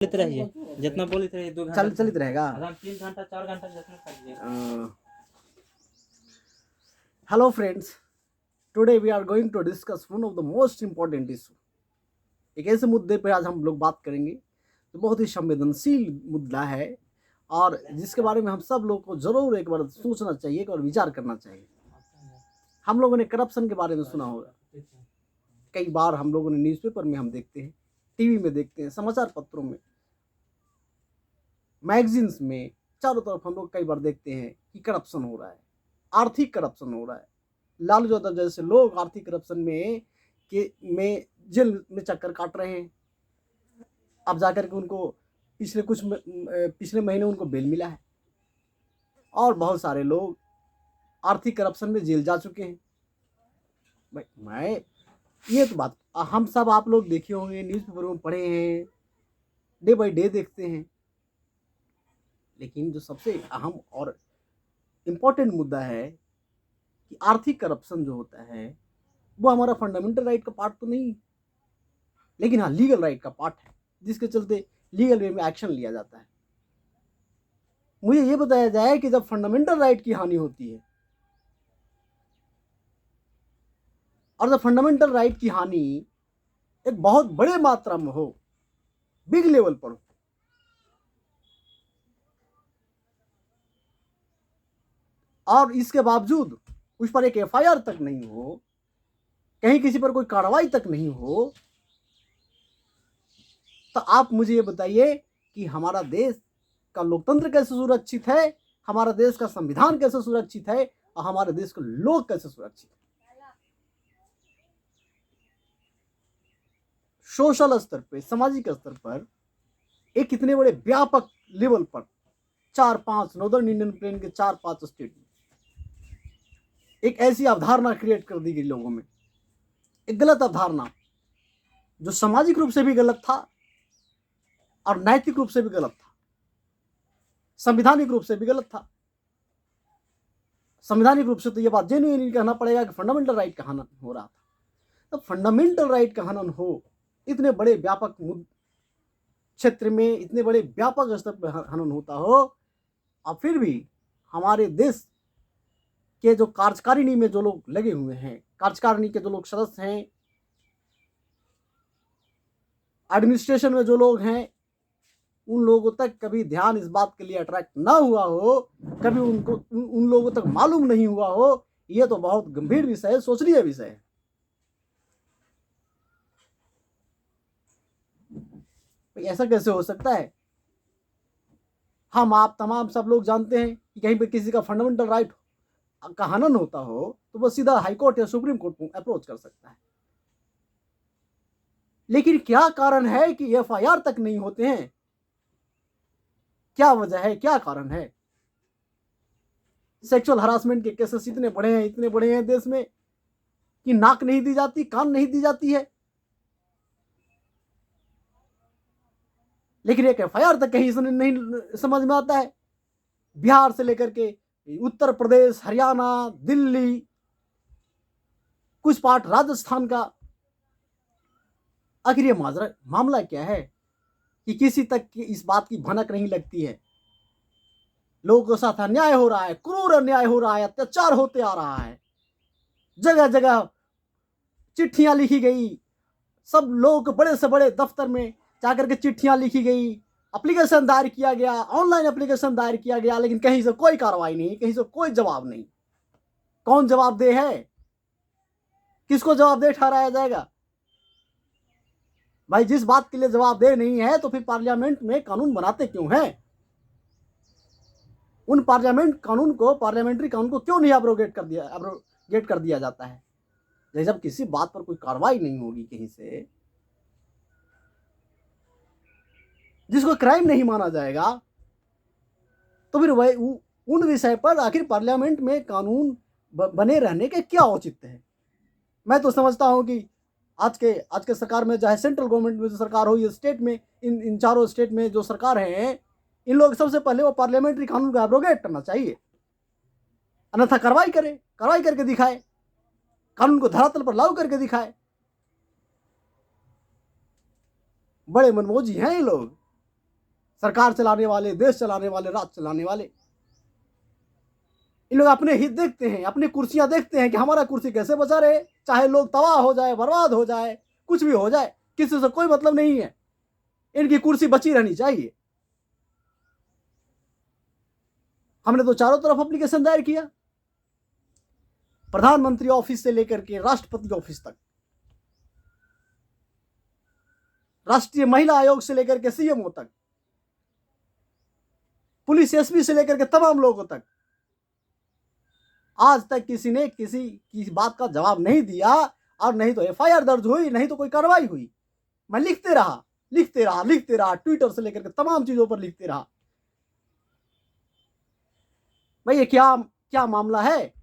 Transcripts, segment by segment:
बोलित रहिए, जितना बोलित रहिए 2 घंटा चलित रहेगा। आराम 3 घंटा 4 घंटा जितना करिए। Hello friends, today we are going to discuss one of the most important issue। एक ऐसे मुद्दे पर आज हम लोग बात करेंगे तो बहुत ही संवेदनशील मुद्दा है और जिसके बारे में हम सब लोग को जरूर एक बार सोचना चाहिए और विचार करना चाहिए। हम लोगों ने करप्शन के बारे में सुना होगा, कई बार हम लोगों ने न्यूज़पेपर में हम देखते हैं, टीवी में देखते हैं, समाचार पत्रों में, मैगजीन्स में, चारों तरफ हम लोग कई बार देखते हैं कि करप्शन हो रहा है, आर्थिक करप्शन हो रहा है। लालू यादव जैसे लोग आर्थिक करप्शन में जेल में चक्कर काट रहे हैं। अब जाकर के उनको पिछले महीने उनको बेल मिला है और बहुत सारे लोग आर्थिक करप्शन में जेल जा चुके हैं। भाई मैं ये तो बात हम सब आप लोग देखे होंगे, न्यूज़पेपर में पढ़े हैं, डे बाय डे देखते हैं। लेकिन जो सबसे अहम और इम्पोर्टेंट मुद्दा है कि आर्थिक करप्शन जो होता है वो हमारा फंडामेंटल राइट का पार्ट तो नहीं, लेकिन हाँ लीगल राइट का पार्ट है, जिसके चलते लीगल वे में एक्शन लिया जाता है। मुझे ये बताया जाए कि जब फंडामेंटल राइट की हानि होती है और जब फंडामेंटल राइट की हानि एक बहुत बड़े मात्रा में हो, बिग लेवल पर हो, और इसके बावजूद उस पर एक एफआईआर तक नहीं हो, कहीं किसी पर कोई कार्रवाई तक नहीं हो, तो आप मुझे ये बताइए कि हमारा देश का लोकतंत्र कैसे सुरक्षित है, हमारा देश का संविधान कैसे सुरक्षित है और हमारे देश के लोग कैसे सुरक्षित है। सोशल स्तर पे, सामाजिक स्तर पर एक कितने बड़े व्यापक लेवल पर 4-5 नॉर्दर्न इंडियन प्लेन के 4-5 स्टेट में एक ऐसी अवधारणा क्रिएट कर दी गई लोगों में, एक गलत अवधारणा जो सामाजिक रूप से भी गलत था और नैतिक रूप से भी गलत था, संवैधानिक रूप से भी गलत था। संवैधानिक रूप से तो ये बात जेन्युइनली कहना पड़ेगा कि फंडामेंटल राइट का हनन हो रहा था। तो फंडामेंटल राइट का हनन हो, इतने बड़े व्यापक क्षेत्र में, इतने बड़े व्यापक स्तर पर हनन होता हो, और फिर भी हमारे देश के जो कार्यकारिणी में जो लोग लगे हुए हैं, कार्यकारिणी के जो लोग सदस्य हैं, एडमिनिस्ट्रेशन में जो लोग हैं, उन लोगों तक कभी ध्यान इस बात के लिए अट्रैक्ट ना हुआ हो, कभी उनको उन लोगों तक मालूम नहीं हुआ हो, ये तो बहुत गंभीर विषय है, सोचनीय विषय है। ऐसा कैसे हो सकता है? हम आप तमाम सब लोग जानते हैं कि कहीं पे किसी का फंडामेंटल राइट का हनन होता हो तो वो सीधा हाईकोर्ट या सुप्रीम कोर्ट को अप्रोच कर सकता है। लेकिन क्या कारण है कि एफआईआर तक नहीं होते हैं? क्या वजह है, क्या कारण है? सेक्सुअल हरासमेंट के केसेस इतने बड़े हैं देश में कि नाक नहीं दी जाती, कान नहीं दी जाती है, लेकिन एक एफआईआर तक कहीं नहीं समझ में आता है। बिहार से लेकर के उत्तर प्रदेश, हरियाणा, दिल्ली, कुछ पार्ट राजस्थान का, आखिर ये मामला क्या है कि किसी तक की इस बात की भनक नहीं लगती है। लोगों के साथ अन्याय हो रहा है, क्रूर अन्याय हो रहा है, अत्याचार होते आ रहा है, जगह जगह चिट्ठियां लिखी गई, सब लोग बड़े से बड़े दफ्तर में जाकर के चिट्ठियां लिखी गई, एप्लीकेशन दायर किया गया, ऑनलाइन एप्लीकेशन दायर किया गया, लेकिन कहीं से कोई कार्रवाई नहीं, कहीं से कोई जवाब नहीं। कौन जवाबदेह है? किसको जवाबदेह ठहराया जाएगा? भाई जिस बात के लिए जवाबदेह नहीं है तो फिर पार्लियामेंट में कानून बनाते क्यों हैं? उन पार्लियामेंट्री कानून को क्यों नहीं एब्रोगेट कर दिया जाता है? जब किसी बात पर कोई कार्रवाई नहीं होगी कहीं से, जिसको क्राइम नहीं माना जाएगा, तो फिर वह उन विषय पर आखिर पार्लियामेंट में कानून बने रहने के क्या औचित्य है? मैं तो समझता हूं कि आज के सरकार में, चाहे सेंट्रल गवर्नमेंट में जो सरकार हो, ये स्टेट में, इन चारों स्टेट में जो सरकार है, इन लोग सबसे पहले वो पार्लियामेंट्री कानून को एब्रोगेट करना चाहिए, अन्यथा कार्रवाई करके दिखाए, कानून को धरातल पर लागू करके दिखाए। बड़े मनमोजी हैं ये लोग, सरकार चलाने वाले, देश चलाने वाले, राज्य चलाने वाले, इन लोग अपने हित देखते हैं, अपनी कुर्सियां देखते हैं कि हमारा कुर्सी कैसे बचा रहे, चाहे लोग तबाह हो जाए, बर्बाद हो जाए, कुछ भी हो जाए, किसी से कोई मतलब नहीं है, इनकी कुर्सी बची रहनी चाहिए। हमने तो चारों तरफ एप्लीकेशन दायर किया, प्रधानमंत्री ऑफिस से लेकर के राष्ट्रपति ऑफिस तक, राष्ट्रीय महिला आयोग से लेकर के सीएमओ तक, पुलिस एसपी से लेकर के तमाम लोगों तक। आज तक किसी ने किसी की बात का जवाब नहीं दिया, और नहीं तो एफआईआर दर्ज हुई, नहीं तो कोई कार्रवाई हुई। मैं लिखते रहा, ट्विटर से लेकर के तमाम चीजों पर लिखते रहा। भाई ये क्या मामला है?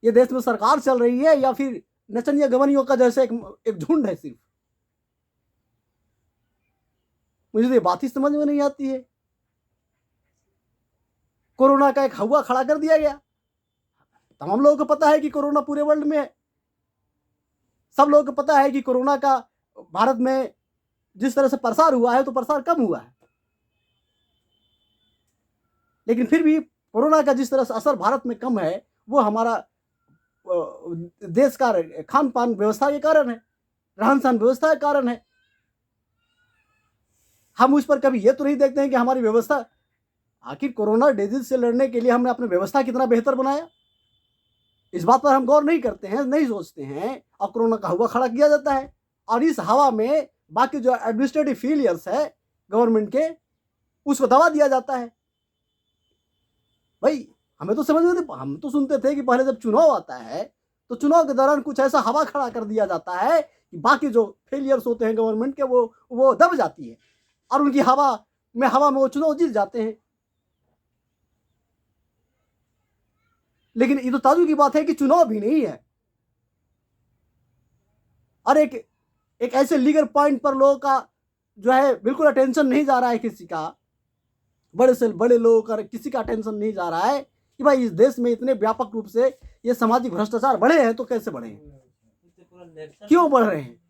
ये देश में सरकार चल रही है या फिर नचनिया गवनियों का जैसे एक झुंड है सिर्फ? मुझे तो ये बात ही समझ में नहीं आती है। कोरोना का एक हवा खड़ा कर दिया गया। तमाम लोगों को पता है कि कोरोना पूरे वर्ल्ड में है, सब लोगों को पता है कि कोरोना का भारत में जिस तरह से प्रसार हुआ है तो प्रसार कम हुआ है, लेकिन फिर भी कोरोना का जिस तरह से असर भारत में कम है वो हमारा देश का खान पान व्यवस्था के कारण है, रहन सहन व्यवस्था के कारण है। हम उस पर कभी ये तो नहीं देखते हैं कि हमारी व्यवस्था, आखिर कोरोना डिजीज से लड़ने के लिए हमने अपनी व्यवस्था कितना बेहतर बनाया, इस बात पर हम गौर नहीं करते हैं, नहीं सोचते हैं, और कोरोना का हवा खड़ा किया जाता है। और इस हवा में बाकी जो एडमिनिस्ट्रेटिव फेलियर्स है गवर्नमेंट के, उसको दबा दिया जाता है। भाई हमें तो समझ में नहीं, हम तो सुनते थे कि पहले जब चुनाव आता है तो चुनाव के दौरान कुछ ऐसा हवा खड़ा कर दिया जाता है कि बाकी जो फेलियर्स होते हैं गवर्नमेंट के वो दब जाती है, और उनकी हवा में वो चुनाव जीत जाते हैं। लेकिन ये तो ताजुब की बात है कि चुनाव भी नहीं है, और एक ऐसे लीगल पॉइंट पर लोगों का जो है बिल्कुल अटेंशन नहीं जा रहा है, किसी का, बड़े से बड़े लोगों का किसी का अटेंशन नहीं जा रहा है कि भाई इस देश में इतने व्यापक रूप से ये सामाजिक भ्रष्टाचार बढ़े हैं, तो कैसे बढ़े हैं, क्यों बढ़ रहे हैं?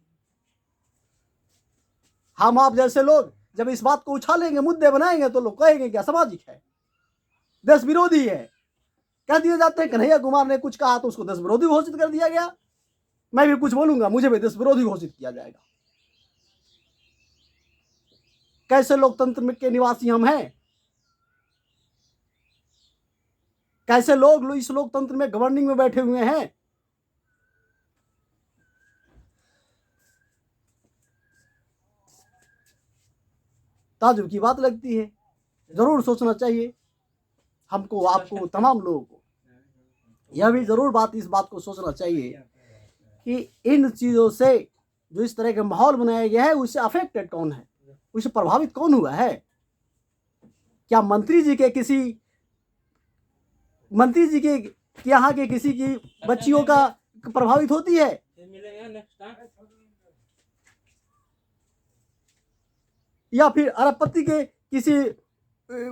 हम आप जैसे लोग जब इस बात को उछालेंगे, मुद्दे बनाएंगे, तो लोग कहेंगे कि असामाजिक है, देश विरोधी है, कह दिए जाते हैं। कन्हैया कुमार ने कुछ कहा तो उसको देश विरोधी घोषित कर दिया गया। मैं भी कुछ बोलूंगा, मुझे भी देश विरोधी घोषित किया जाएगा। कैसे लोकतंत्र के निवासी हम हैं, कैसे लोग इस लोकतंत्र में गवर्निंग में बैठे हुए हैं। ताजुब की बात लगती है, जरूर सोचना चाहिए हमको, आपको, तमाम लोगों को। यह भी जरूर इस बात को सोचना चाहिए कि इन चीजों से जो इस तरह का माहौल बनाया गया है उससे अफेक्टेड कौन है, उससे प्रभावित कौन हुआ है? क्या मंत्री जी के यहाँ के किसी की बच्चियों का प्रभावित होती है? या फिर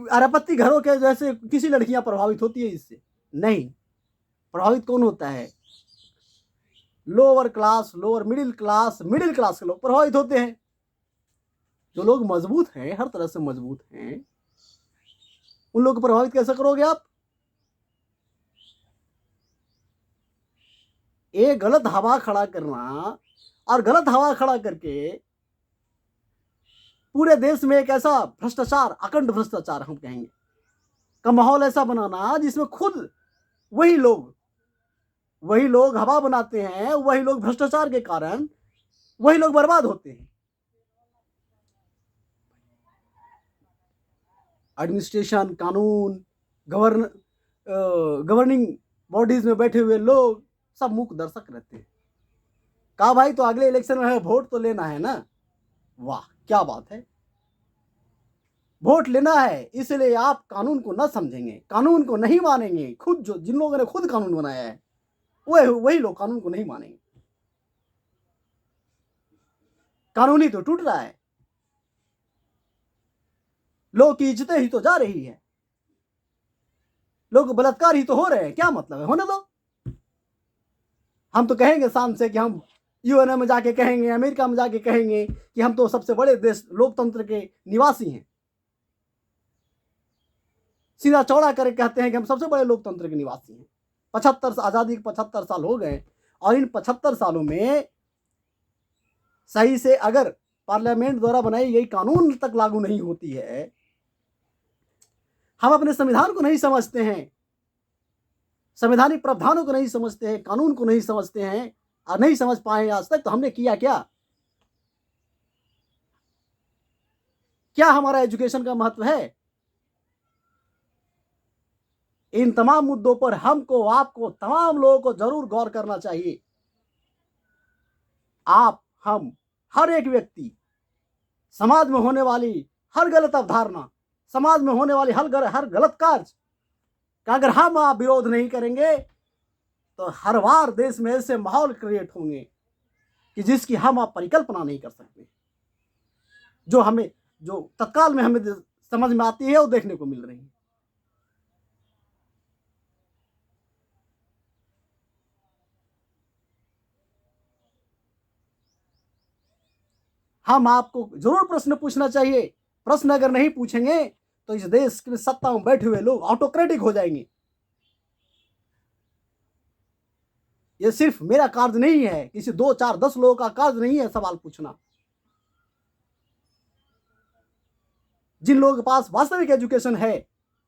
अरबपति घरों के जैसे किसी लड़कियां प्रभावित होती है इससे? नहीं। प्रभावित कौन होता है? लोअर क्लास, मिडिल क्लास के लोग प्रभावित होते हैं। जो लोग मजबूत हैं, हर तरह से मजबूत हैं, उन लोगों को प्रभावित कैसे करोगे आप? एक गलत हवा खड़ा करना, और गलत हवा खड़ा करके पूरे देश में एक ऐसा भ्रष्टाचार, अखंड भ्रष्टाचार हम कहेंगे, का माहौल ऐसा बनाना जिसमें खुद वही लोग हवा बनाते हैं, वही लोग भ्रष्टाचार के कारण वही लोग बर्बाद होते हैं। एडमिनिस्ट्रेशन, कानून, गवर्निंग बॉडीज में बैठे हुए लोग सब मूक दर्शक रहते हैं। कहा भाई तो अगले इलेक्शन में वोट तो लेना है ना। वाह क्या बात है, वोट लेना है, इसलिए आप कानून को न समझेंगे, कानून को नहीं मानेंगे। खुद जिन लोगों ने खुद कानून बनाया है वही लोग कानून को नहीं मानेंगे। कानून ही तो टूट रहा है, लोग की इज्जतें ही तो जा रही है, लोग बलात्कार ही तो हो रहे हैं। क्या मतलब है, होने दो। हम तो कहेंगे शान से कि हम यूएनए में जाके कहेंगे, अमेरिका में जाके कहेंगे कि हम तो सबसे बड़े देश लोकतंत्र के निवासी हैं, सीधा चौड़ा करके कहते हैं कि हम सबसे बड़े लोकतंत्र के निवासी हैं। 75 आज़ादी के 75 साल हो गए और इन 75 सालों में सही से अगर पार्लियामेंट द्वारा बनाई गई कानून तक लागू नहीं होती है, हम अपने संविधान को नहीं समझते हैं, संवैधानिक प्रावधानों को नहीं समझते हैं, कानून को नहीं समझते हैं और नहीं समझ पाए आज तक, तो हमने किया क्या? क्या हमारा एजुकेशन का महत्व है? इन तमाम मुद्दों पर हमको, आपको, तमाम लोगों को जरूर गौर करना चाहिए। आप, हम, हर एक व्यक्ति, समाज में होने वाली हर गलत अवधारणा, समाज में होने वाली हर गलत कार्य का अगर हम आप विरोध नहीं करेंगे तो हर बार देश में ऐसे माहौल क्रिएट होंगे कि जिसकी हम आप परिकल्पना नहीं कर सकते। जो तत्काल में हमें समझ में आती है वो देखने को मिल रही है। हम आपको जरूर प्रश्न पूछना चाहिए। प्रश्न अगर नहीं पूछेंगे तो इस देश के सत्ता में बैठे हुए लोग ऑटोक्रेटिक हो जाएंगे। ये सिर्फ मेरा कार्य नहीं है, किसी 2, 4, 10 लोगों का कार्य नहीं है सवाल पूछना। जिन लोगों के पास वास्तविक एजुकेशन है,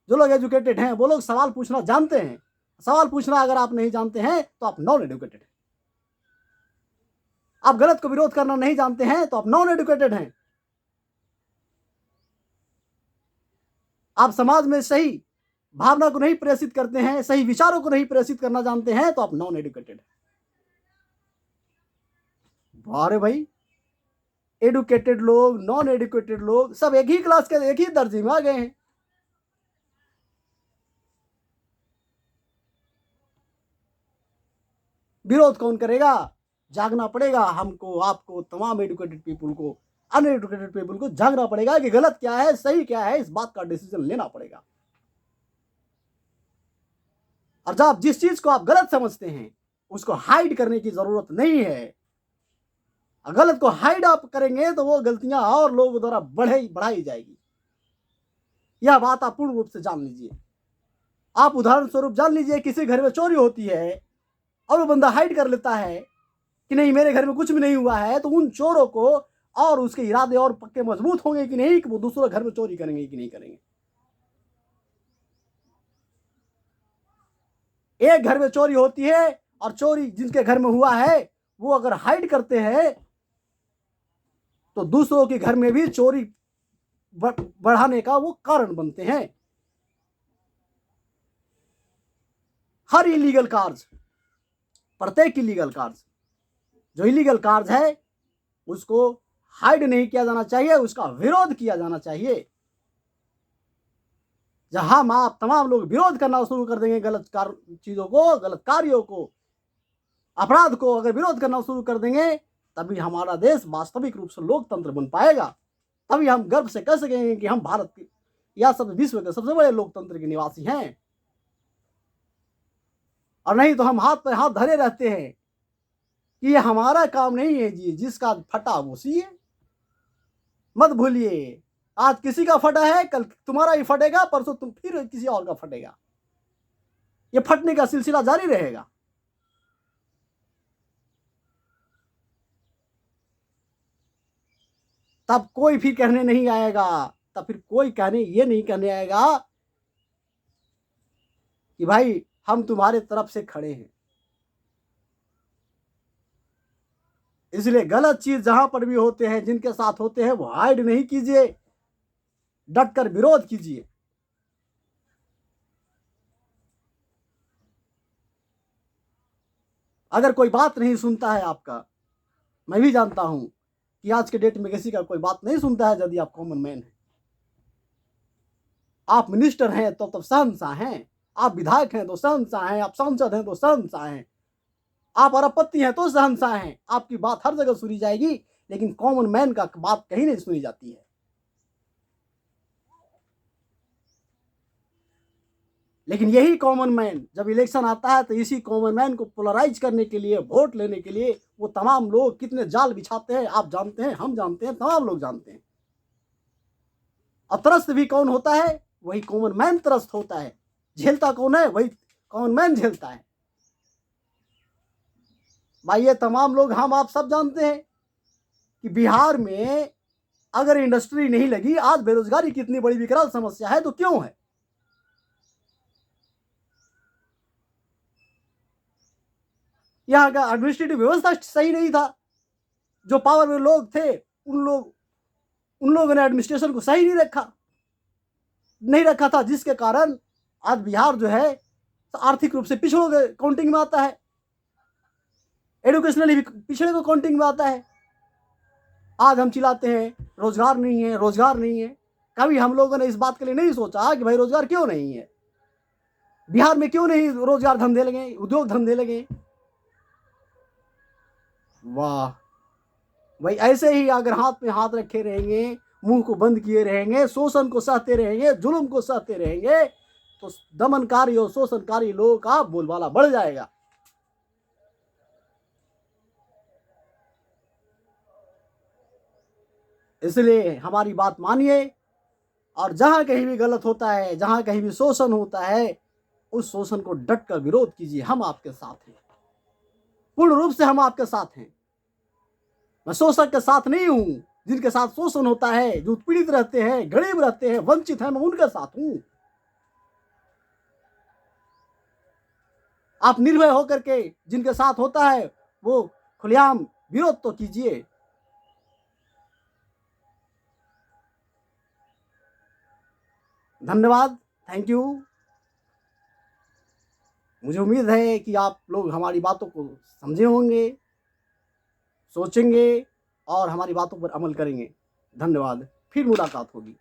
जो लोग एजुकेटेड हैं, वो लोग सवाल पूछना जानते हैं। सवाल पूछना अगर आप नहीं जानते हैं तो आप नॉन एजुकेटेड हैं। आप गलत को विरोध करना नहीं जानते हैं तो आप नॉन एजुकेटेड हैं। आप समाज में सही भावना को नहीं प्रेषित करते हैं, सही विचारों को नहीं प्रेषित करना जानते हैं तो आप नॉन एजुकेटेड हैं। अरे भाई, एडुकेटेड लोग, नॉन एडुकेटेड लोग सब एक ही क्लास के, एक ही दर्जे में आ गए हैं। विरोध कौन करेगा? जागना पड़ेगा हमको, आपको, तमाम एडुकेटेड पीपुल को, अनएडुकेटेड पीपुल को जागना पड़ेगा कि गलत क्या है, सही क्या है, इस बात का डिसीजन लेना पड़ेगा। और जब जिस चीज को आप गलत समझते हैं उसको हाइड करने की जरूरत नहीं है। गलत को हाइड आप करेंगे तो वो गलतियां और लोगों द्वारा बढ़ाई जाएगी। यह बात आप पूर्ण रूप से जान लीजिए। आप उदाहरण स्वरूप जान लीजिए, किसी घर में चोरी होती है और वो बंदा हाइड कर लेता है कि नहीं मेरे घर में कुछ भी नहीं हुआ है, तो उन चोरों को और उसके इरादे और पक्के मजबूत होंगे कि नहीं कि वो दूसरे घर में चोरी करेंगे कि नहीं करेंगे। एक घर में चोरी होती है और चोरी जिनके घर में हुआ है वो अगर हाइड करते हैं तो दूसरों के घर में भी चोरी बढ़ाने का वो कारण बनते हैं। हर इलीगल कार्य, प्रत्येक इलीगल कार्य, जो इलीगल कार्य है उसको हाइड नहीं किया जाना चाहिए, उसका विरोध किया जाना चाहिए। जहां आप तमाम लोग विरोध करना शुरू कर देंगे, गलत चीजों को, गलत कार्यों को, अपराध को अगर विरोध करना शुरू कर देंगे, तभी हमारा देश वास्तविक रूप से लोकतंत्र बन पाएगा। तभी हम गर्व से कह सकेंगे कि हम भारत के या सब विश्व के सबसे बड़े लोकतंत्र के निवासी हैं। और नहीं तो हम हाथ पर हाथ धरे रहते हैं कि ये हमारा काम नहीं है जी, जिसका फटा वो सिए। मत भूलिए, आज किसी का फटा है, कल तुम्हारा ही फटेगा, परसों तुम फिर किसी और का फटेगा। ये फटने का सिलसिला जारी रहेगा। तब कोई फिर कहने नहीं आएगा, तब फिर कोई ये नहीं कहने आएगा कि भाई हम तुम्हारे तरफ से खड़े हैं। इसलिए गलत चीज जहां पर भी होते हैं, जिनके साथ होते हैं, वो हाइड नहीं कीजिए, डटकर विरोध कीजिए। अगर कोई बात नहीं सुनता है आपका, मैं भी जानता हूं कि आज के डेट में किसी का कोई बात नहीं सुनता है। यदि आप कॉमन मैन हैं, आप मिनिस्टर हैं तो तब शहंशाह हैं, आप विधायक हैं तो शहंशाह हैं, आप सांसद हैं तो शहंशाह हैं, आप अरबपति हैं तो शहंशाह हैं। आपकी बात हर जगह सुनी जाएगी, लेकिन कॉमन मैन का बात कहीं नहीं सुनी जाती है। लेकिन यही कॉमन मैन जब इलेक्शन आता है तो इसी कॉमन मैन को पोलराइज करने के लिए, वोट लेने के लिए वो तमाम लोग कितने जाल बिछाते हैं, आप जानते हैं, हम जानते हैं, तमाम लोग जानते हैं। अब त्रस्त भी कौन होता है? वही कॉमन मैन त्रस्त होता है। झेलता कौन है? वही कॉमन मैन झेलता है। भाई ये तमाम लोग हम आप सब जानते हैं कि बिहार में अगर इंडस्ट्री नहीं लगी, आज बेरोजगारी कितनी बड़ी विकराल समस्या है, तो क्यों है? यहाँ का एडमिनिस्ट्रेटिव व्यवस्था सही नहीं था। जो पावर में लोग थे उन लोगों ने एडमिनिस्ट्रेशन को सही नहीं रखा था, जिसके कारण आज बिहार जो है आर्थिक रूप से पिछड़ों के काउंटिंग में आता है, एडुकेशनली भी पिछड़े को काउंटिंग में आता है। आज हम चिल्लाते हैं रोजगार नहीं है, रोजगार नहीं है। कभी हम लोगों ने इस बात के लिए नहीं सोचा कि भाई रोजगार क्यों नहीं है, बिहार में क्यों नहीं रोजगार धंधे लगे, उद्योग धंधे लगे। वाह भाई, ऐसे ही अगर हाथ में हाथ रखे रहेंगे, मुंह को बंद किए रहेंगे, शोषण को सहते रहेंगे, जुल्म को सहते रहेंगे, तो दमनकारी और शोषणकारी लोगों का बोलबाला बढ़ जाएगा। इसलिए हमारी बात मानिए, और जहां कहीं भी गलत होता है, जहां कहीं भी शोषण होता है, उस शोषण को डट कर विरोध कीजिए। हम आपके साथ हैं, पूर्ण रूप से हम आपके साथ हैं। मैं शोषक के साथ नहीं हूं, जिनके साथ शोषण होता है, जो पीड़ित रहते हैं, गरीब रहते हैं, वंचित हैं, मैं उनके साथ हूं। आप निर्भय होकर के जिनके साथ होता है वो खुलेआम विरोध तो कीजिए। धन्यवाद, थैंक यू। मुझे उम्मीद है कि आप लोग हमारी बातों को समझे होंगे, सोचेंगे और हमारी बातों पर अमल करेंगे। धन्यवाद, फिर मुलाकात होगी।